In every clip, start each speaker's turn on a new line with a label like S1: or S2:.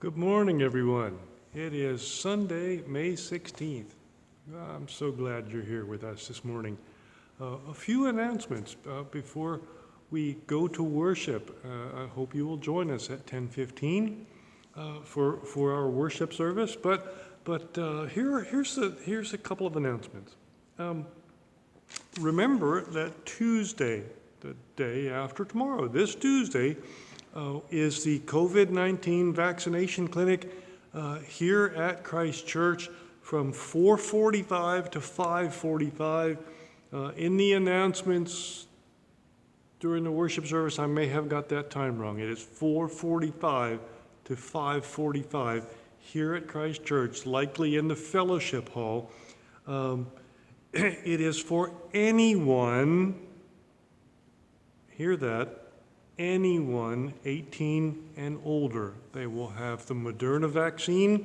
S1: Good morning, everyone. It is Sunday, May 16th. I'm so glad you're here with us this morning. A few announcements before we go to worship. I hope you will join us at 10:15 for our worship service. But here's a couple of announcements. Remember that Tuesday, the day after tomorrow, this Tuesday, is the COVID-19 vaccination clinic here at Christ Church from 4:45 to 5:45. In the announcements during the worship service, I may have got that time wrong. It is 4:45 to 5:45 here at Christ Church, likely in the fellowship hall. It is for anyone, hear that, anyone 18 and older. They will have the Moderna vaccine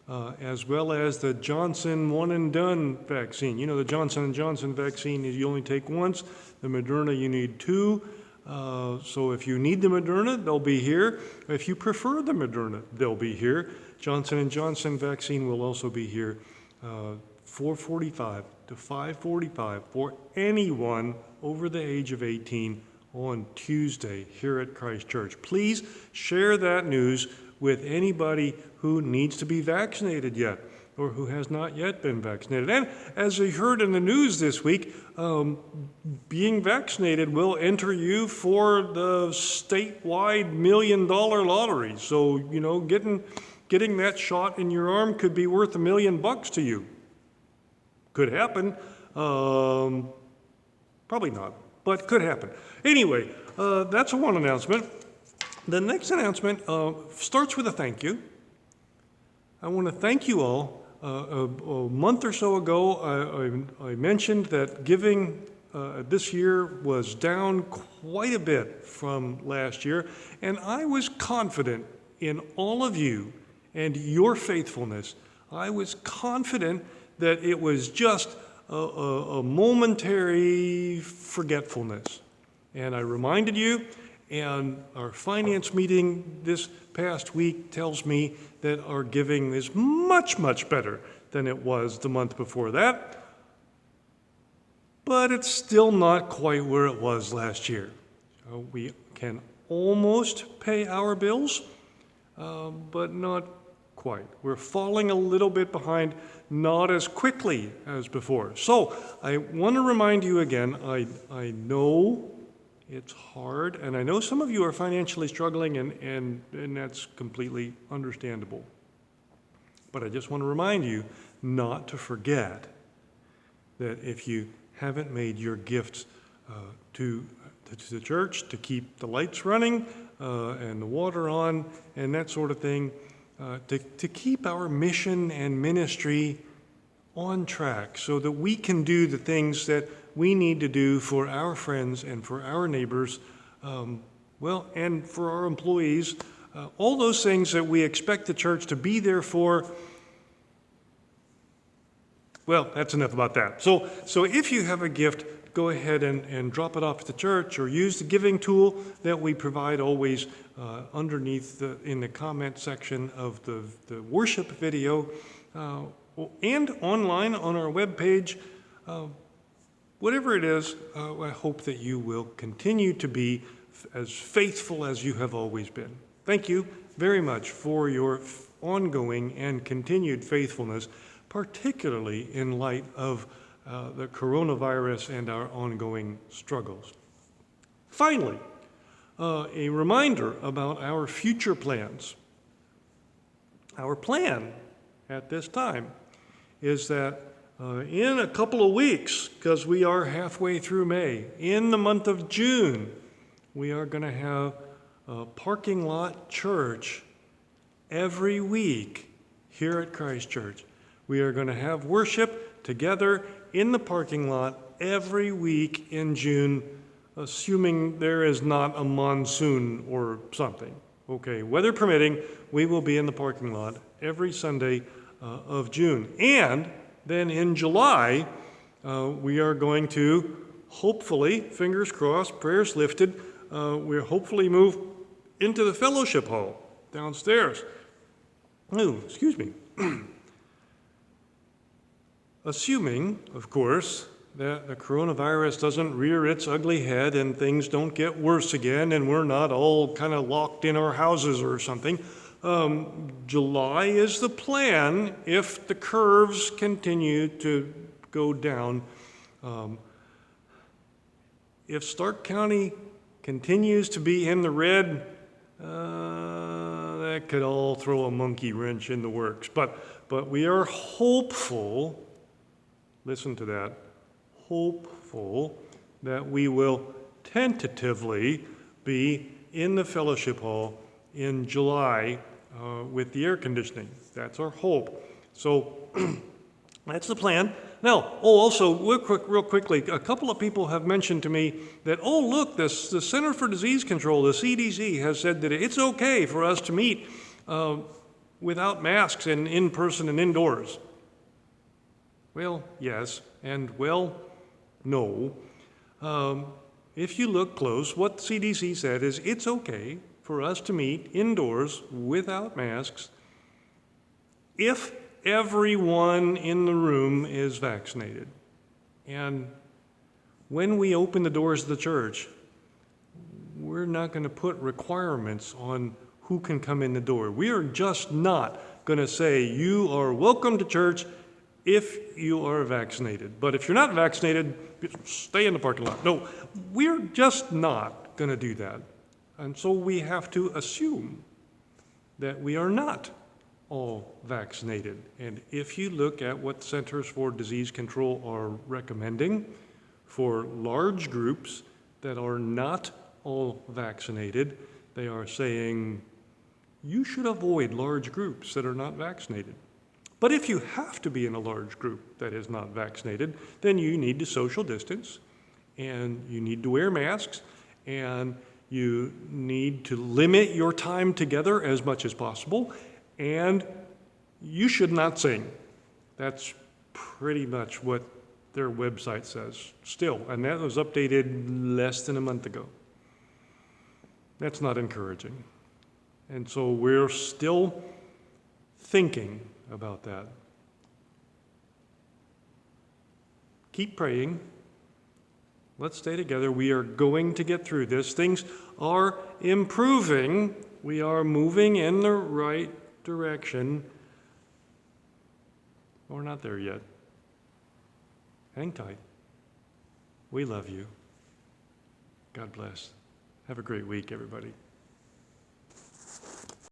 S1: as well as the Johnson one and done vaccine. You know, the Johnson & Johnson vaccine is you only take once. The Moderna you need two. So if you need the Moderna, they'll be here. If you prefer the Moderna, they'll be here. Johnson & Johnson vaccine will also be here 4:45 to 5:45 for anyone over the age of 18 on Tuesday here at Christ Church. Please share that news with anybody who needs to be vaccinated yet or who has not yet been vaccinated. And as you heard in the news this week, being vaccinated will enter you for the statewide $1 million lottery. So, you know, getting that shot in your arm could be worth $1 million to you. Could happen. Probably not, but could happen. Anyway, that's one announcement. The next announcement starts with a thank you. I want to thank you all. A month or so ago, I mentioned that giving this year was down quite a bit from last year, and I was confident in all of you and your faithfulness. I was confident that it was just a momentary forgetfulness. And I reminded you, and our finance meeting this past week tells me that our giving is much, much better than it was the month before that. But it's still not quite where it was last year. We can almost pay our bills, but not quite. We're falling a little bit behind, not as quickly as before. So I want to remind you again, I know it's hard, and I know some of you are financially struggling, and that's completely understandable. But I just want to remind you not to forget that if you haven't made your gifts to the church to keep the lights running and the water on and that sort of thing, to keep our mission and ministry on track so that we can do the things that we need to do for our friends and for our neighbors, and for our employees, all those things that we expect the church to be there for. Well, that's enough about that. So if you have a gift, go ahead and drop it off at the church or use the giving tool that we provide always underneath in the comment section of the worship video and online on our webpage. Whatever it is, I hope that you will continue to be as faithful as you have always been. Thank you very much for your ongoing and continued faithfulness, particularly in light of the coronavirus and our ongoing struggles. Finally, a reminder about our future plans. Our plan at this time is that in a couple of weeks, because we are halfway through May, in the month of June, we are going to have a parking lot church every week here at Christ Church. We are going to have worship together in the parking lot every week in June, assuming there is not a monsoon or something. Okay, weather permitting, we will be in the parking lot every Sunday of June. And then in July, we are going to hopefully, fingers crossed, prayers lifted, we'll hopefully move into the fellowship hall downstairs. Oh, excuse me. Assuming, of course, that the coronavirus doesn't rear its ugly head and things don't get worse again and we're not all kind of locked in our houses or something, July is the plan if the curves continue to go down. If Stark County continues to be in the red, that could all throw a monkey wrench in the works. But we are hopeful, listen to that, hopeful that we will tentatively be in the fellowship hall in July with the air conditioning. That's our hope. So that's the plan. Now, also, real quickly, a couple of people have mentioned to me that, look, the Center for Disease Control, the CDC, has said that it's okay for us to meet without masks and in person and indoors. Well, yes, and well, no. If you look close, what the CDC said is it's okay for us to meet indoors without masks if everyone in the room is vaccinated. And when we open the doors of the church, we're not going to put requirements on who can come in the door. We are just not going to say, you are welcome to church if you are vaccinated. But if you're not vaccinated, stay in the parking lot. No, we're just not going to do that. And so we have to assume that we are not all vaccinated. And if you look at what Centers for Disease Control are recommending for large groups that are not all vaccinated, they are saying you should avoid large groups that are not vaccinated. But if you have to be in a large group that is not vaccinated, then you need to social distance, and you need to wear masks, and you need to limit your time together as much as possible, and you should not sing. That's pretty much what their website says still, and that was updated less than a month ago. That's not encouraging. And so we're still thinking about that. Keep praying. Let's stay together. We are going to get through this. Things are improving. We are moving in the right direction. We're not there yet. Hang tight. We love you. God bless. Have a great week, everybody.